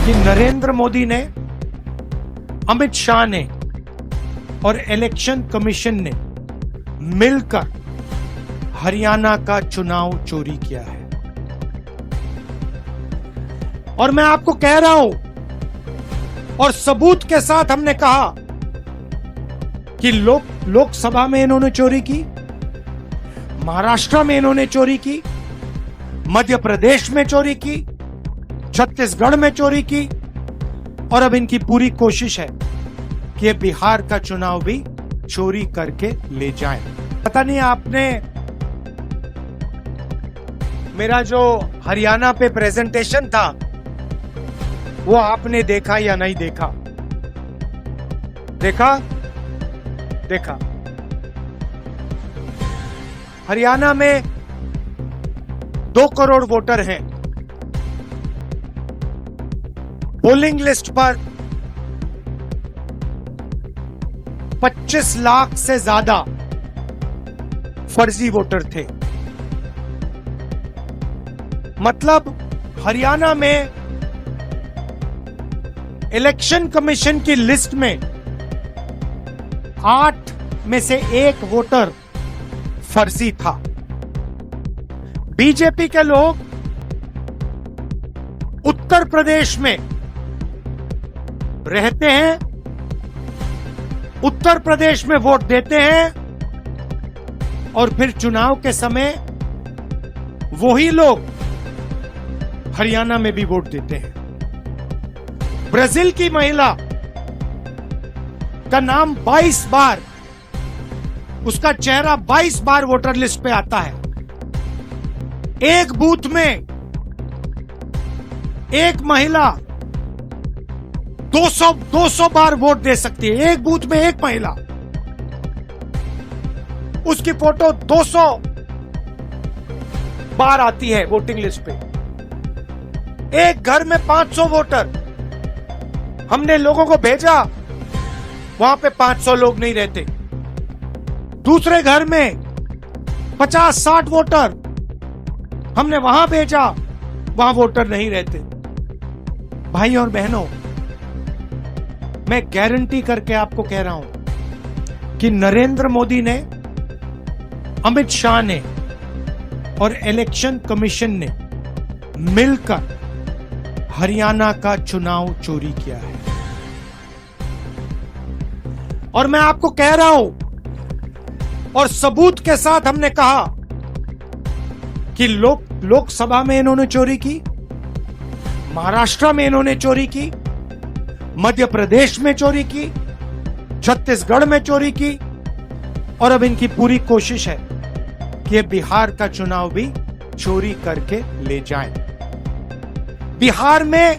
कि नरेंद्र मोदी ने, अमित शाह ने और इलेक्शन कमीशन ने मिलकर हरियाणा का चुनाव चोरी किया है। और मैं आपको कह रहा हूं और सबूत के साथ हमने कहा कि लोकसभा में इन्होंने चोरी की, महाराष्ट्र में इन्होंने चोरी की, मध्य प्रदेश में चोरी की, छत्तीसगढ़ में चोरी की और अब इनकी पूरी कोशिश है कि ये बिहार का चुनाव भी चोरी करके ले जाएं। पता नहीं आपने मेरा जो हरियाणा पे प्रेजेंटेशन था वो आपने देखा या नहीं देखा? देखा। हरियाणा में 2 करोड़ वोटर हैं। पोलिंग लिस्ट पर 25 लाख से ज्यादा फर्जी वोटर थे। मतलब हरियाणा में इलेक्शन कमीशन की लिस्ट में 8 में से 1 वोटर फर्जी था। बीजेपी के लोग उत्तर प्रदेश में रहते हैं, उत्तर प्रदेश में वोट देते हैं और फिर चुनाव के समय वही लोग हरियाणा में भी वोट देते हैं। ब्राजील की महिला का नाम 22 बार, उसका चेहरा 22 बार वोटर लिस्ट पे आता है। एक बूथ में एक महिला 200 बार वोट दे सकती है। एक बूथ में एक महिला, उसकी फोटो 200 बार आती है वोटिंग लिस्ट पे। एक घर में 500 वोटर, हमने लोगों को भेजा, वहां पे 500 लोग नहीं रहते। दूसरे घर में 50-60 वोटर, हमने वहां भेजा, वहां वोटर नहीं रहते। भाई और बहनों, मैं गारंटी करके आपको कह रहा हूं कि नरेंद्र मोदी ने, अमित शाह ने और इलेक्शन कमीशन ने मिलकर हरियाणा का चुनाव चोरी किया है। और मैं आपको कह रहा हूं और सबूत के साथ हमने कहा कि लोकसभा में इन्होंने चोरी की, महाराष्ट्र में इन्होंने चोरी की, मध्य प्रदेश में चोरी की, छत्तीसगढ़ में चोरी की और अब इनकी पूरी कोशिश है कि ये बिहार का चुनाव भी चोरी करके ले जाएं। बिहार में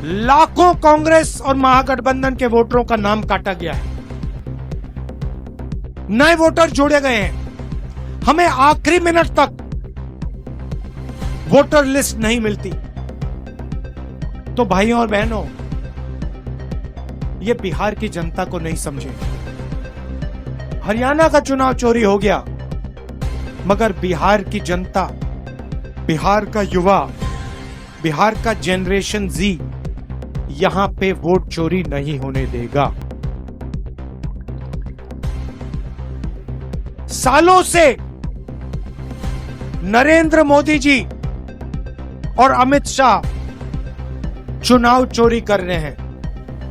लाखों कांग्रेस और महागठबंधन के वोटरों का नाम काटा गया है। नए वोटर जोड़े गए हैं। हमें आखिरी मिनट तक वोटर लिस्ट नहीं मिलती। तो भाइयों और बहनों, ये बिहार की जनता को नहीं समझे। हरियाणा का चुनाव चोरी हो गया, मगर बिहार की जनता, बिहार का युवा, बिहार का जनरेशन जी यहां पे वोट चोरी नहीं होने देगा। सालों से नरेंद्र मोदी जी और अमित शाह चुनाव चोरी कर रहे हैं।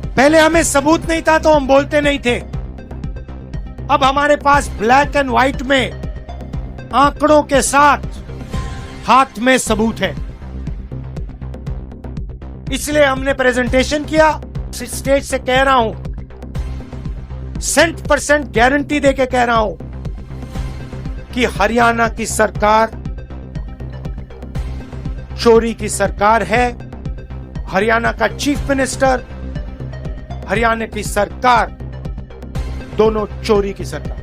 पहले हमें सबूत नहीं था तो हम बोलते नहीं थे। अब हमारे पास ब्लैक एंड व्हाइट में आंकड़ों के साथ हाथ में सबूत है। इसलिए हमने प्रेजेंटेशन किया। स्टेज से कह रहा हूं, 100% गारंटी देके कह रहा हूं कि हरियाणा की सरकार चोरी की सरकार है। हरियाणा का चीफ मिनिस्टर, हरियाणा की सरकार, दोनों चोरी की सरकार।